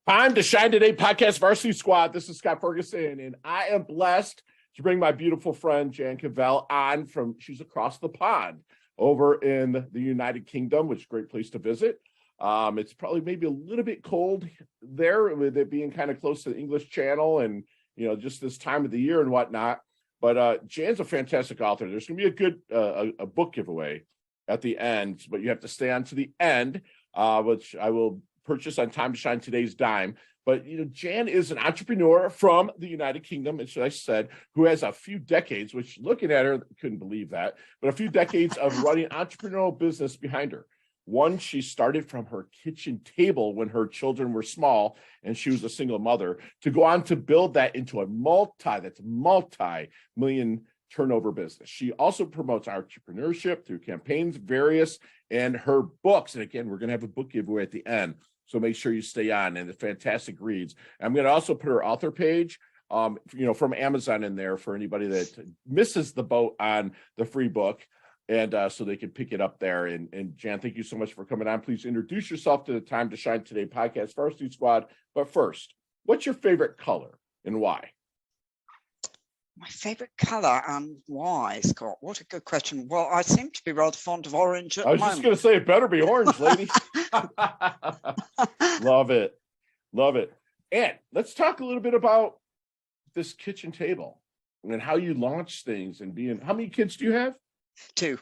Time to Shine Today podcast Varsity Squad. This is Scott Ferguson, and I am blessed to bring my beautiful friend Jan Cavelle on she's across the pond over in the United Kingdom, which is a great place to visit. It's probably maybe a little bit cold there with it being kind of close to the English Channel and, just this time of the year and whatnot. But Jan's a fantastic author. There's going to be a good a book giveaway at the end, but you have to stay on to the end, which I will purchase on Time to Shine Today's dime. But Jan is an entrepreneur from the United Kingdom, as I said, who has a few decades, which looking at her, couldn't believe that, but a few decades of running entrepreneurial business behind her. One, she started from her kitchen table when her children were small and she was a single mother, to go on to build that into a multi-million turnover business. She also promotes entrepreneurship through campaigns, various, and her books. And again, we're going to have a book giveaway at the end, so make sure you stay on. And the fantastic reads. I'm going to also put her author page, from Amazon in there for anybody that misses the boat on the free book, and so they can pick it up there. And Jan, thank you so much for coming on. Please introduce yourself to the Time to Shine Today podcast Varsity Squad. But first, what's your favorite color and why? My favorite color and why, Scott? What a good question. Well, I seem to be rather fond of orange at the moment. I was just going to say, it better be orange, lady. Love it. Love it. And let's talk a little bit about this kitchen table and how you launch things and how many kids do you have? Two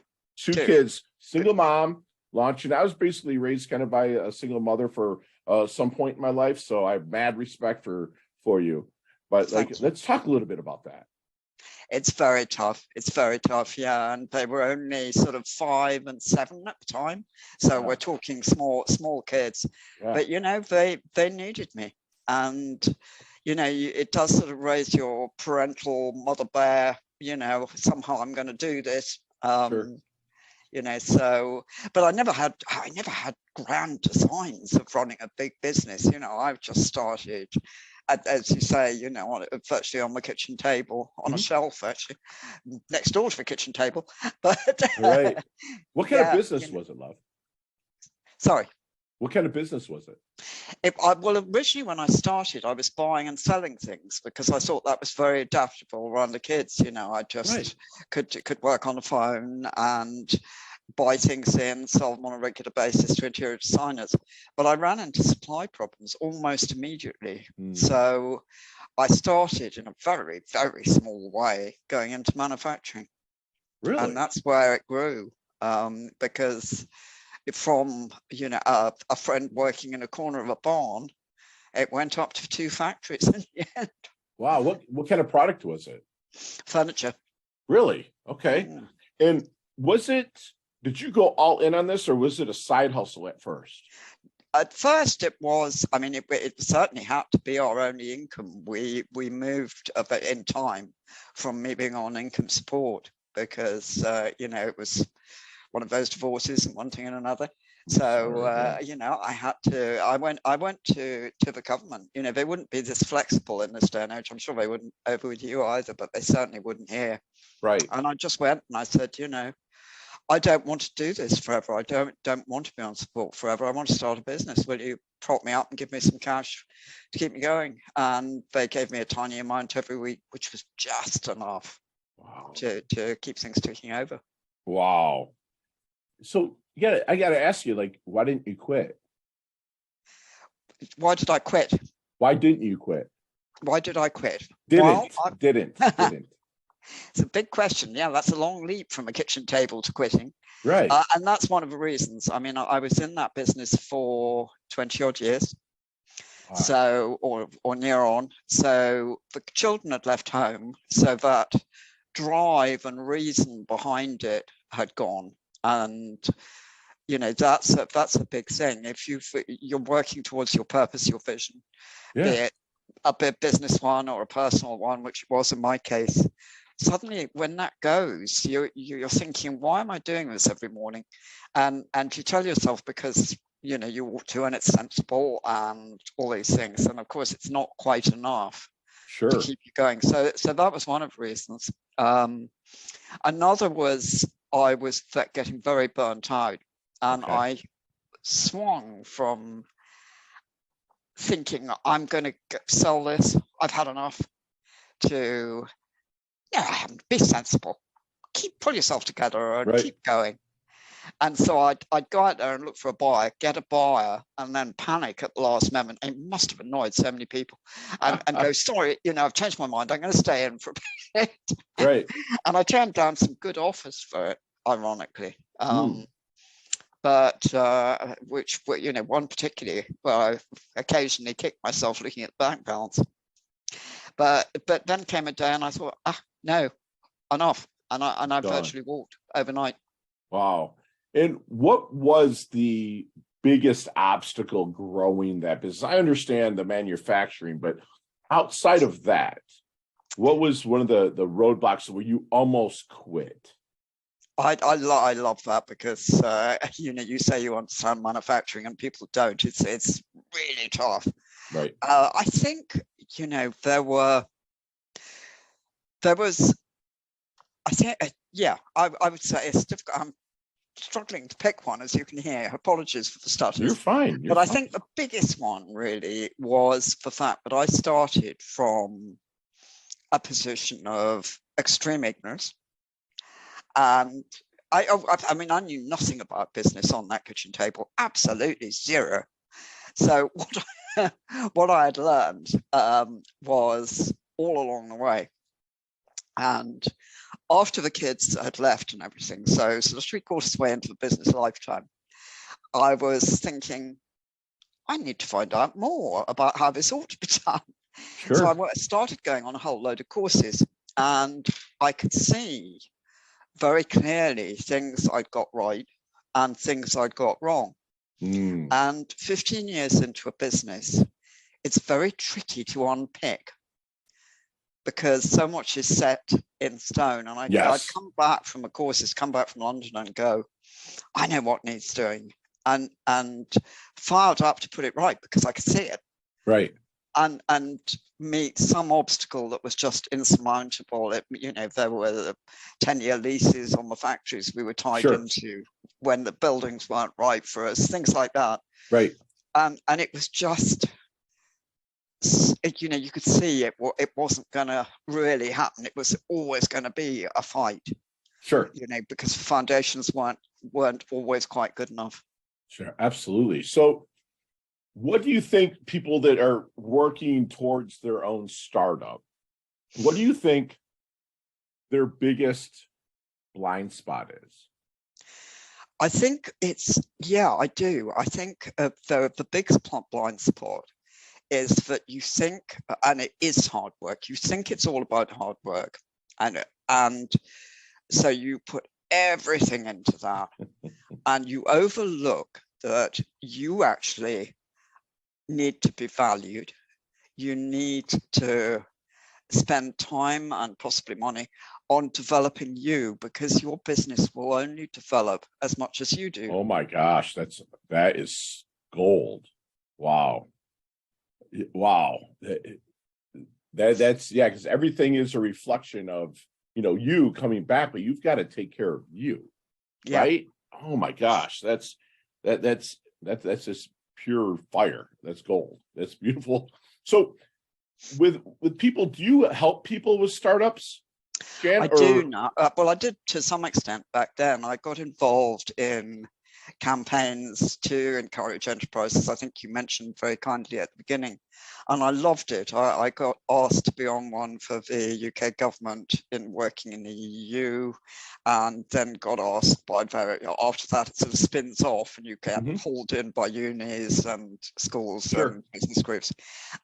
kids, single mom, launching. I was basically raised kind of by a single mother for some point in my life, so I have mad respect for you. But let's talk a little bit about that. It's very tough. Yeah. And they were only sort of 5 and 7 at the time. So we're talking small kids. Yeah. But, they needed me. And, it does sort of raise your parental mother bear, somehow I'm going to do this. Sure. But I never had grand designs of running a big business. I've just started, as you say, virtually on my kitchen table, on a shelf, actually, next door to the kitchen table. But right. What kind of business was it, love? Sorry. What kind of business was it? Well, originally when I started, I was buying and selling things because I thought that was very adaptable around the kids. I just could work on the phone and buy things in, sell them on a regular basis to interior designers. But I ran into supply problems almost immediately. So I started in a very, very small way going into manufacturing. Really? And that's where it grew, because from a friend working in a corner of a barn, it went up to 2 factories in the end. Wow. What kind of product was it? Furniture. Really? Okay. Yeah. And did you go all in on this, or was it a side hustle at first? At first it was, it certainly had to be our only income. We moved a bit in time from me being on income support because, it was one of those divorces and one thing and another. So, I went to the government. They wouldn't be this flexible in this day and age. I'm sure they wouldn't over with you either, but they certainly wouldn't here. Right. And I just went and I said, I don't want to do this forever. I don't want to be on support forever. I want to start a business. Will you prop me up and give me some cash to keep me going? And they gave me a tiny amount every week, which was just enough to keep things ticking over. Wow. So I got to ask you, why didn't you quit? Why did I quit? Why didn't you quit? Why did I quit? Didn't. It's a big question. Yeah, that's a long leap from a kitchen table to quitting. Right. And that's one of the reasons. I was in that business for 20 odd years. Wow. So, or near on. So the children had left home, so that drive and reason behind it had gone. And that's a big thing. If you're working towards your purpose, your vision, be it a big business one or a personal one, which was in my case, suddenly when that goes, you're thinking, why am I doing this every morning? And you tell yourself because you ought to, and it's sensible and all these things. And of course, it's not quite enough to keep you going. So that was one of the reasons. Another was I was getting very burnt out, and I swung from thinking I'm going to sell this. I've had enough. To be sensible, pull yourself together and Right. keep going. And so I'd go out there and look for a buyer, get a buyer, and then panic at the last moment. It must have annoyed so many people, and go, sorry, I've changed my mind. I'm going to stay in for a bit. Right. And I turned down some good offers for it, ironically. But which, one particularly, I occasionally kicked myself looking at the bank balance. But then came a day and I thought, no, enough. And I virtually walked overnight. Wow. And what was the biggest obstacle growing that business? I understand the manufacturing, but outside of that, what was one of the roadblocks where you almost quit? I love that because you say you understand manufacturing and people don't. It's really tough. Right. I think there was. I think I would say it's difficult. I'm struggling to pick one, as you can hear. Apologies for the stutters. You're fine. I think the biggest one really was the fact that I started from a position of extreme ignorance. And I knew nothing about business on that kitchen table, absolutely zero. So what I had learned was all along the way. And after the kids had left and everything, so sort of 3/4 way into the business lifetime, I was thinking, I need to find out more about how this ought to be done. Sure. So I started going on a whole load of courses, and I could see very clearly things I'd got right and things I'd got wrong. And 15 years into a business, it's very tricky to unpick because so much is set in stone. And I'd come back from the courses, come back from London and go, I know what needs doing, and fired up to put it right because I could see it. Right. And meet some obstacle that was just insurmountable. There were the 10-year leases on the factories we were tied into when the buildings weren't right for us, things like that. Right. And it was just, you could see it wasn't going to really happen. It was always going to be a fight. Sure. Because foundations weren't always quite good enough. Sure. Absolutely. So what do you think people that are working towards their own startup, what do you think their biggest blind spot is? I think I do. I think the biggest blind spot is that you think, and it is hard work, you think it's all about hard work. And so you put everything into that and you overlook that you actually need to be valued. You need to spend time and possibly money on developing you, because your business will only develop as much as you do. Oh my gosh, that is gold. Wow. That's because everything is a reflection of you coming back, but you've got to take care of you. Right. Oh my gosh, that's just pure fire. That's gold. That's beautiful. So with people, do you help people with startups, Jan? I do now. Well, I did to some extent back then. I got involved in campaigns to encourage enterprises. I think you mentioned very kindly at the beginning, and I loved it. I got asked to be on one for the UK government in working in the EU, and then got asked by after that it sort of spins off and you get pulled in by unis and schools and business groups,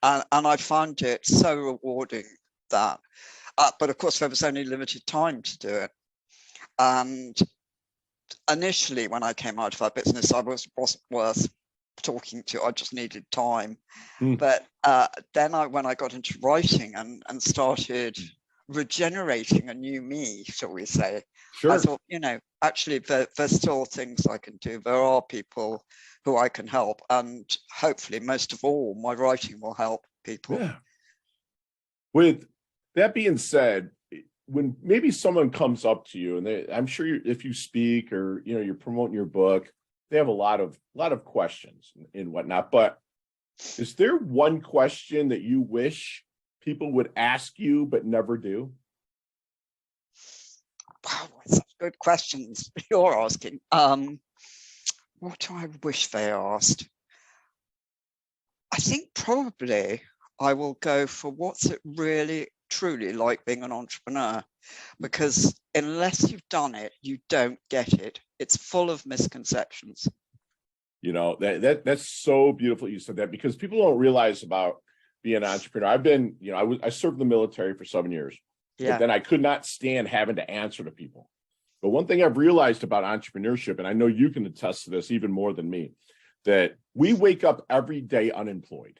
and I found it so rewarding that. But of course, there was only limited time to do it. And initially, when I came out of that business, I wasn't worth talking to. I just needed time. But then when I got into writing and started regenerating a new me, shall we say, I thought, actually, there's still things I can do. There are people who I can help. And hopefully, most of all, my writing will help people. Yeah. With that being said, when maybe someone comes up to you and I'm sure if you speak or you're promoting your book, they have a lot of questions and whatnot. But Is there one question that you wish people would ask you but never do? Wow, such good questions you're asking. What do I wish they asked? I think probably I will go for what's it really truly like being an entrepreneur, because unless you've done it, you don't get it. It's full of misconceptions. You know, that's so beautiful you said that, because people don't realize about being an entrepreneur. I've been, you know, I served in the military for 7 years, Yeah. but then I could not stand having to answer to people. But one thing I've realized about entrepreneurship, and I know you can attest to this even more than me, that we wake up every day unemployed,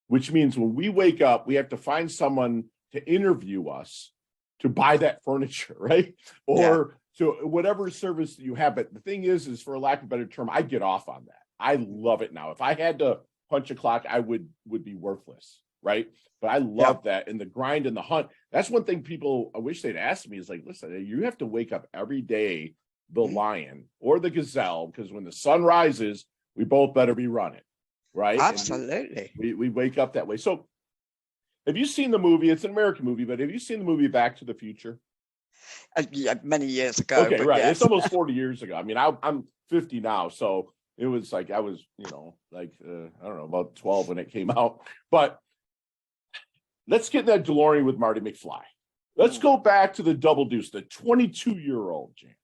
which means when we wake up, we have to find someone to interview us to buy that furniture, right? Or to whatever service that you have. But the thing is for lack of a better term, I get off on that. I love it now. If I had to punch a clock, I would be worthless, right? But I love that. And the grind and the hunt. That's one thing people, I wish they'd ask me, is like, listen, you have to wake up every day, the lion or the gazelle, because when the sun rises, we both better be running, right? Absolutely. We wake up that way. So have you seen the movie? It's an American movie, but have you seen the movie Back to the Future? Yeah, many years ago. Okay, right. Yes. It's almost 40 years ago. I mean, I'm 50 now, so it was like I was, you know, like I don't know, about 12 when it came out. But let's get in that DeLorean with Marty McFly. Let's go back to the Double Deuce, the 22-year-old Jan.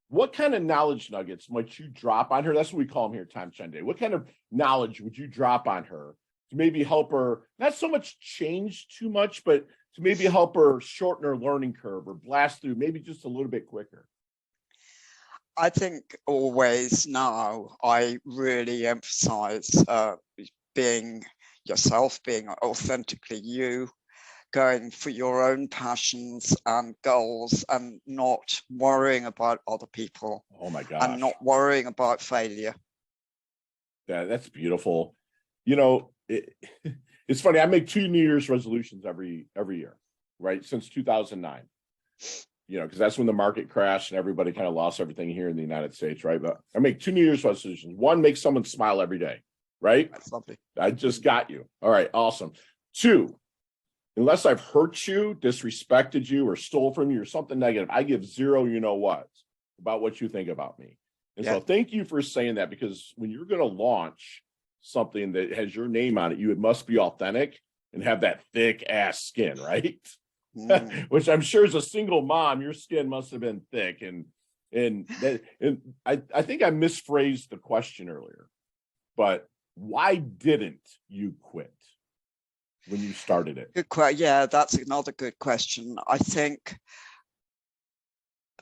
What kind of knowledge nuggets might you drop on her? That's what we call them here at Time Sunday. What kind of knowledge would you drop on her to maybe help her, not so much change too much, but to maybe help her shorten her learning curve or blast through maybe just a little bit quicker? I think always now I really emphasize being yourself, being authentically you, going for your own passions and goals, and not worrying about other people. Oh my gosh. And not worrying about failure. Yeah, that's beautiful. You know, it's funny. I make 2 New Year's resolutions every year, right? Since 2009. You know, because that's when the market crashed and everybody kind of lost everything here in the United States, right? But I make 2 New Year's resolutions. One, make someone smile every day, right? That's lovely. I just got you. All right, awesome. 2, unless I've hurt you, disrespected you, or stole from you or something negative, I give 0 you know what about what you think about me. And so thank you for saying that, because when you're going to launch something that has your name on it, you must be authentic and have that thick ass skin, right? Which I'm sure as a single mom, your skin must have been thick. And I think I misphrased the question earlier, but why didn't you quit when you started it? Good question. Yeah, that's another good question. I think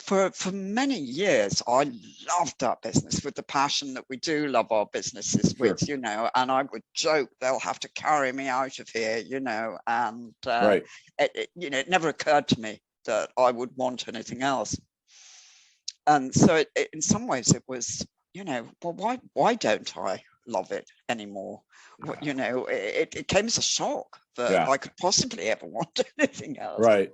for many years, I loved that business with the passion that we do love our businesses with, you know, and I would joke they'll have to carry me out of here, you know, and you know, it never occurred to me that I would want anything else. And so in some ways it was, you know, well, why don't I love it anymore? You know, it came as a shock that I could possibly ever want anything else. Right.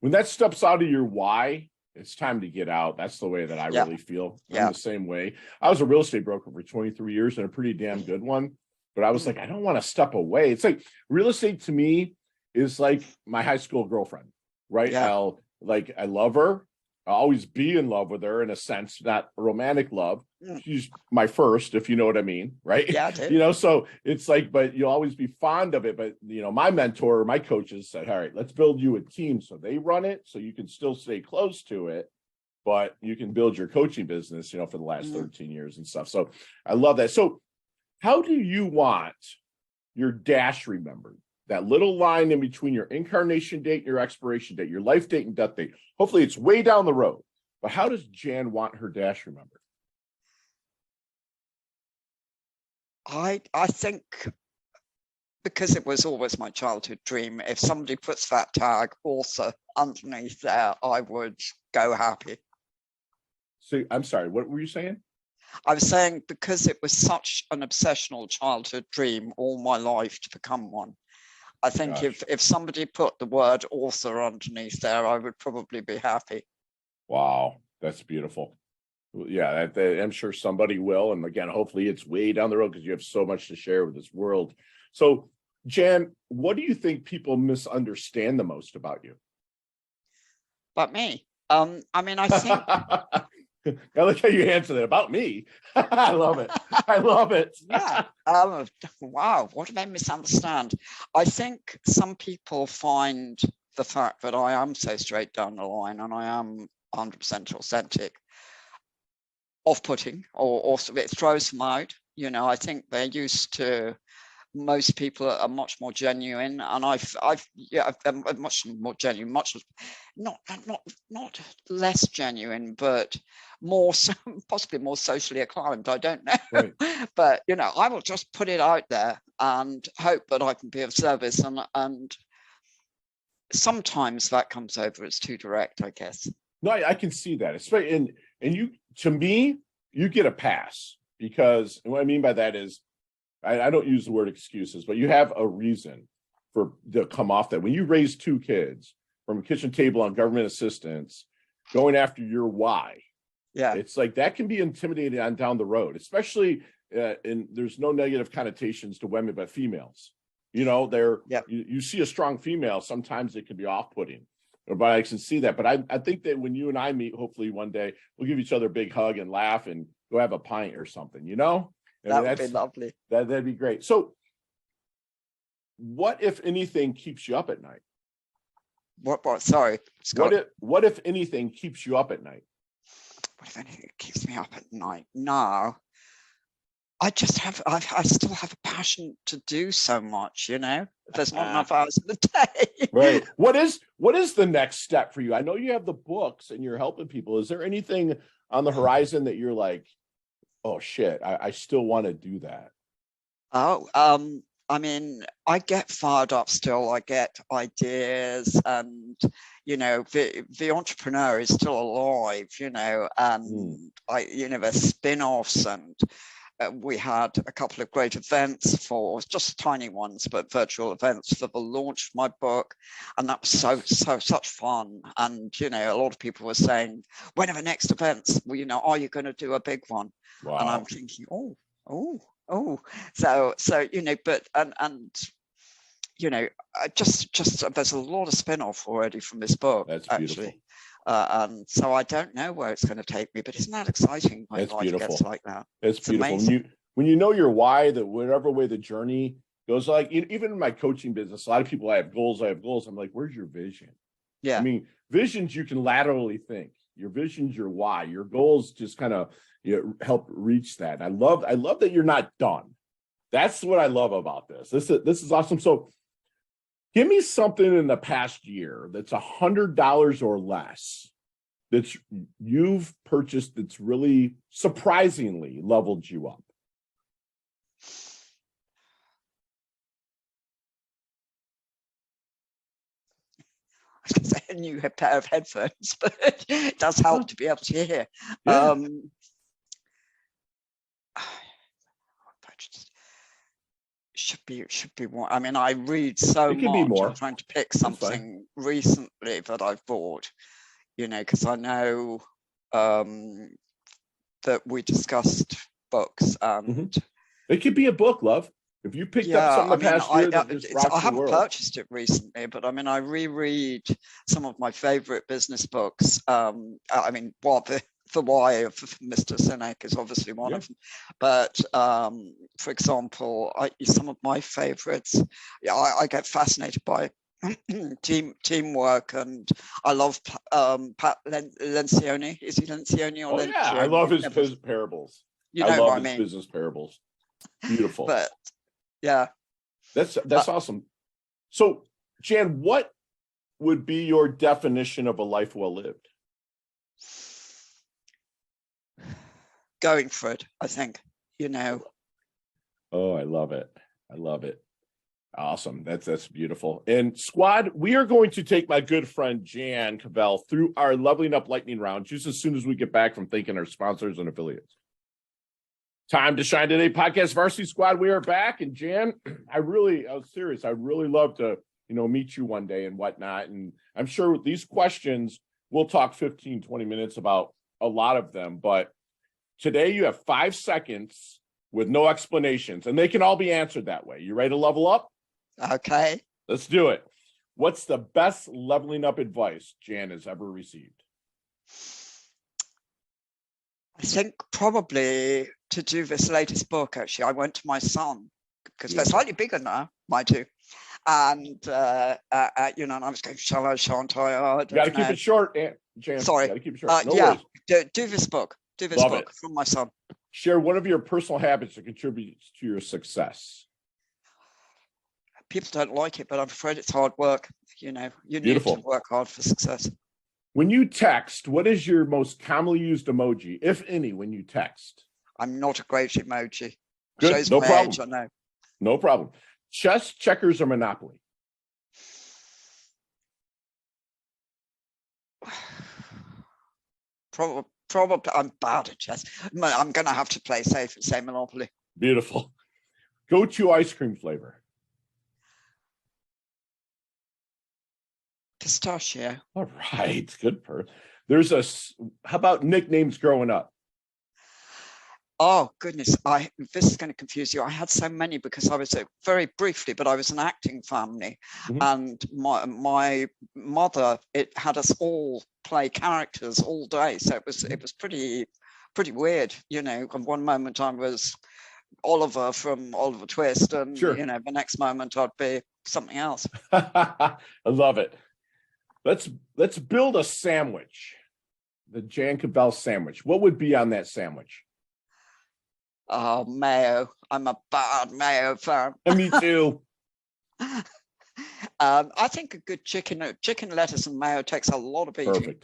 When that steps out of your why, it's time to get out. That's the way that I really feel. I'm the same way. I was a real estate broker for 23 years and a pretty damn good one. But I was like, I don't want to step away. It's like real estate to me is like my high school girlfriend, right? Yeah. I love her. I'll always be in love with her in a sense, not romantic love. She's my first, if you know what I mean, right? Yeah, I do. You know, so it's like, but you'll always be fond of it. But, you know, my mentor, my coaches said, all right, let's build you a team. So they run it so you can still stay close to it, but you can build your coaching business, you know, for the last 13 years and stuff. So I love that. So how do you want your dash remembered? That little line in between your incarnation date and your expiration date, your life date and death date. Hopefully it's way down the road. But how does Jan want her dash remembered? I think because it was always my childhood dream, if somebody puts that tag author underneath there, I would go happy. So I'm sorry, what were you saying? I was saying because it was such an obsessional childhood dream all my life to become one. I think if somebody put the word author underneath there, I would probably be happy. Wow, that's beautiful. Yeah, I'm sure somebody will. And again, hopefully it's way down the road because you have so much to share with this world. So, Jan, what do you think people misunderstand the most about you? But me, I mean, I think I like how you answer that about me. I love it. I love it. yeah. Wow, what do they misunderstand? I think some people find the fact that I am so straight down the line and I am 100% authentic off-putting, or it throws them out. You know, I think they're used to, most people are much more genuine, and I'm much more genuine, much not less genuine, but more so, possibly more socially acclaimed. I don't know, Right. but you know, I will just put it out there and hope that I can be of service, and sometimes that comes over as too direct, I guess. No, I can see that. Especially and you, to me, you get a pass because, and what I mean by that is, I don't use the word excuses, but you have a reason for to come off that. When you raise two kids from a kitchen table on government assistance, going after your why, Yeah, it's like that can be intimidating on down the road, especially and there's no negative connotations to women, but females. You know, you see a strong female, sometimes it can be off-putting. But I can see that. But I think that when you and I meet, hopefully one day, we'll give each other a big hug and laugh and go have a pint or something, you know? that would be lovely. That'd be great. So what, if anything, keeps you up at night? What? Sorry, Scott. What if anything keeps you up at night? What if anything keeps me up at night? No, I still have a passion to do so much, you know. There's not enough hours in the day. Right. What is the next step for you? I know you have the books and you're helping people. Is there anything on the horizon that you're like, oh shit, I still want to do that? Oh, I mean, I get fired up still. I get ideas, and you know, the entrepreneur is still alive, you know, and there's spin-offs, and we had a couple of great events, for just tiny ones, but virtual events for the launch of my book, and that was such fun. And you know, a lot of people were saying, when are the next events? Well, you know, are you going to do a big one? Wow. And I'm thinking, oh, so you know, but and you know, just there's a lot of spin-off already from this book. That's actually. beautiful. And so I don't know where it's going to take me, but isn't that exciting when life gets like that? It's beautiful. Amazing. When you know your why, that whatever way the journey goes, like even in my coaching business, a lot of people, I have goals. I'm like, where's your vision? Yeah. I mean, visions you can laterally think. Your vision's your why. Your goals just kind of help reach that. I love that you're not done. That's what I love about this. This is awesome. So give me something in the past year that's $100 or less that you've purchased that's really surprisingly leveled you up. I was going to say a new pair of headphones, but it does help to be able to hear. Yeah. Should be more. I mean, I read so It can much. be more. I'm trying to pick something recently that I've bought, you know, because I know that we discussed books, and it could be a book, love. If you picked up something the past year that just rocks I haven't the world. purchased it recently, but I mean, I reread some of my favorite business books. I mean, the why of Mr. Sinek is obviously one of them. But for example, some of my favorites, I get fascinated by teamwork, and I love Pat Lencioni. Is he Lencioni or Lencioni? Yeah, I love his parables. You know I love what his I mean? business parables. Beautiful. But yeah, that's awesome. So, Jan, what would be your definition of a life well lived? Going for it, I think, you know. Oh, I love it. I love it. Awesome. That's beautiful. And squad, we are going to take my good friend Jan Cavelle through our Leveling Up Lightning Round just as soon as we get back from thanking our sponsors and affiliates. Time to Shine Today podcast Varsity Squad. We are back. And Jan, I was serious. I really love to, meet you one day and whatnot. And I'm sure these questions, we'll talk 15, 20 minutes about a lot of them, but Today, you have 5 seconds with no explanations, and they can all be answered that way. You ready to level up? Okay. Let's do it. What's the best leveling up advice Jan has ever received? I think probably to do this latest book, actually, I went to my son, because they're slightly bigger now, my two. And, and I was going, shall I, shan't I? Oh, You got to keep it short, Jan. Sorry. You got to keep it short. No yeah, worries. do this book. Do this Love book it. from my son. Share one of your personal habits that contributes to your success. People don't like it, but I'm afraid it's hard work. You need Beautiful. to work hard for success. When you text, what is your most commonly used emoji, if any, when you text? I'm not a great emoji. Good. Shows No my problem. age, I know. No problem. Chess, checkers, or Monopoly? Probably I'm bad at chess. I'm going to have to play safe and say Monopoly. Beautiful. Go-to ice cream flavor? Pistachio. All right. Good. How about nicknames growing up? Oh goodness, this is going to confuse you. I had so many because I was very briefly, but I was an acting family, and my mother had us all play characters all day, so it was pretty weird, And one moment I was Oliver from Oliver Twist, and Sure. the next moment I'd be something else. I love it. Let's build a sandwich. The Jan Cavelle sandwich. What would be on that sandwich? Oh, mayo. I'm a bad mayo fan. And me too. I think a good chicken, lettuce, and mayo takes a lot of eating.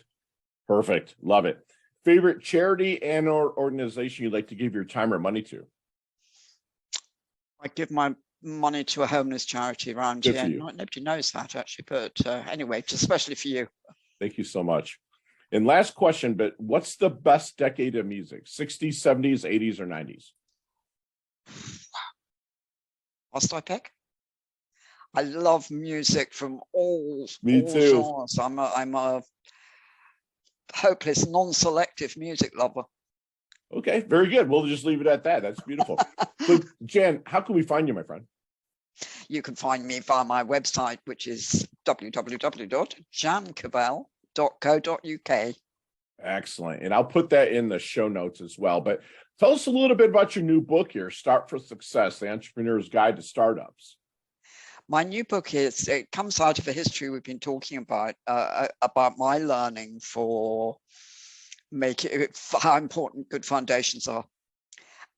Perfect. Love it. Favorite charity and or organization you'd like to give your time or money to? I give my money to a homeless charity around Good here. for you. Nobody knows that, actually, but anyway, just especially for you. Thank you so much. And last question, but what's the best decade of music? 60s, 70s, 80s, or 90s? Must I pick? I love music from all Me too. genres. I'm a hopeless, non-selective music lover. Okay, very good. We'll just leave it at that. That's beautiful. So, Jan, how can we find you, my friend? You can find me via my website, which is www.jancavelle.co.uk. Excellent. And I'll put that in the show notes as well. But tell us a little bit about your new book here, Start for Success, The Entrepreneur's Guide to Startups. My new book it comes out of a history we've been talking about my learning for how important good foundations are,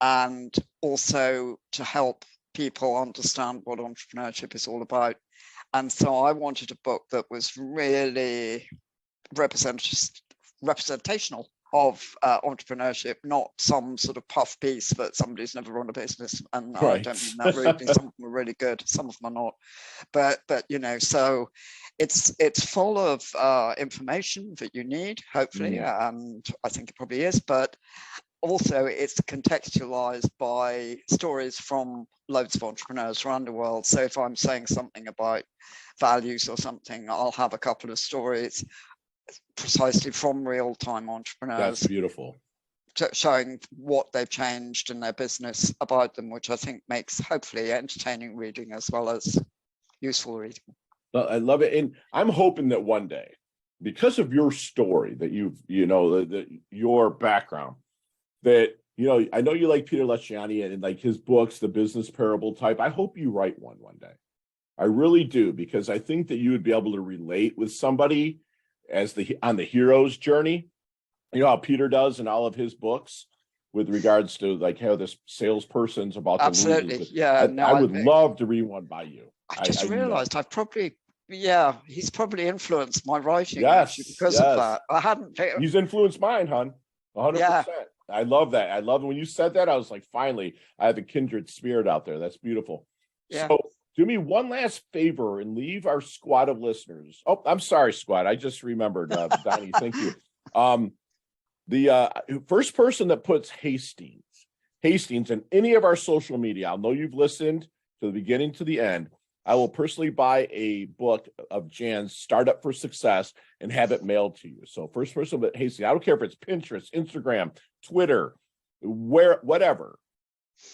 and also to help people understand what entrepreneurship is all about. And so I wanted a book that was really representational of entrepreneurship, not some sort of puff piece that somebody's never run a business. And right. I don't mean that rudely. Some of them are really good, some of them are not. But so it's full of information that you need, hopefully, and I think it probably is. But also, it's contextualized by stories from loads of entrepreneurs around the world. So if I'm saying something about values or something, I'll have a couple of stories precisely from real-time entrepreneurs. That's beautiful. Showing what they've changed in their business about them, which I think makes hopefully entertaining reading as well as useful reading. Well, I love it. And I'm hoping that one day, because of your story, that your background, that, I know you like Peter Lecciani and like his books, the business parable type. I hope you write one day. I really do, because I think that you would be able to relate with somebody on the hero's journey, how Peter does in all of his books with regards to like how this salesperson's about to lose. Absolutely. Yeah. I would love to read one by you. I just realized he's probably influenced my writing because of that. I hadn't. He's influenced mine, hon. 100%. Yeah. I love that. I love it. When you said that, I was like, finally, I have a kindred spirit out there. That's beautiful. Yeah. So do me one last favor and leave our squad of listeners. Oh, I'm sorry, squad. I just remembered, Donnie. Thank you. The first person that puts Hastings in any of our social media, I'll know you've listened to the beginning to the end. I will personally buy a book of Jan's Startup for Success and have it mailed to you. So first person, but Hastings, I don't care if it's Pinterest, Instagram, Twitter, whatever,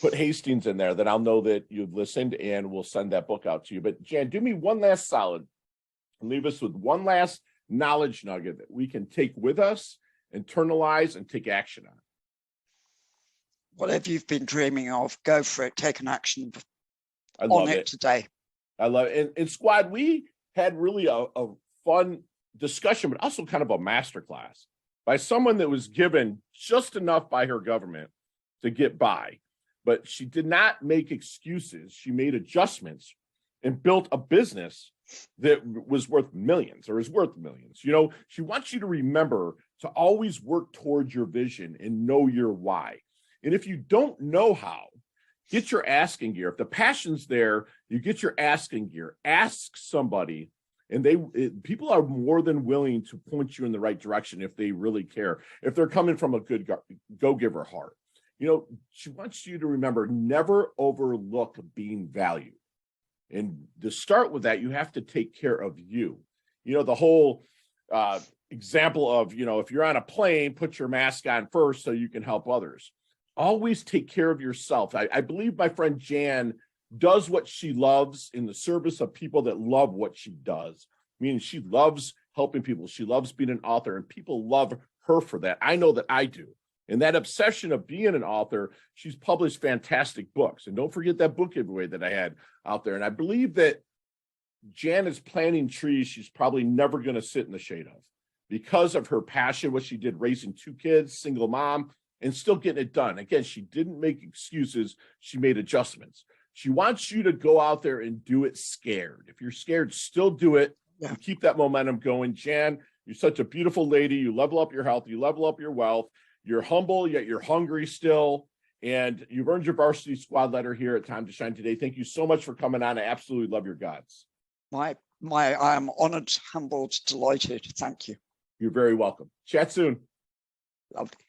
put Hastings in there, then I'll know that you've listened and we'll send that book out to you. But Jan, do me one last solid and leave us with one last knowledge nugget that we can take with us, internalize, and take action on. Whatever you've been dreaming of, go for it. Take an action on it today. I love it. And Squad, we had really a fun discussion, but also kind of a masterclass by someone that was given just enough by her government to get by. But she did not make excuses. She made adjustments and built a business that was worth millions, or is worth millions. You know, she wants you to remember to always work towards your vision and know your why. And if you don't know how, get your asking gear. If the passion's there, you get your asking gear. Ask somebody, and people are more than willing to point you in the right direction if they really care, if they're coming from a good go-giver heart. You know, she wants you to remember, never overlook being valued. And to start with that, you have to take care of you. You know, the whole example of, you know, if you're on a plane, put your mask on first so you can help others. Always take care of yourself. I believe my friend Jan does what she loves in the service of people that love what she does. Meaning she loves helping people. She loves being an author, and people love her for that. I know that I do. And that obsession of being an author, she's published fantastic books. And don't forget that book giveaway that I had out there. And I believe that Jan is planting trees she's probably never going to sit in the shade of because of her passion, what she did raising 2 kids, single mom, and still getting it done. Again, she didn't make excuses. She made adjustments. She wants you to go out there and do it scared. If you're scared, still do it. Yeah. And keep that momentum going. Jan, you're such a beautiful lady. You level up your health. You level up your wealth. You're humble, yet you're hungry still. And you've earned your Varsity Squad letter here at Time to Shine today. Thank you so much for coming on. I absolutely love your guts. I am honored, humbled, delighted. Thank you. You're very welcome. Chat soon. Lovely.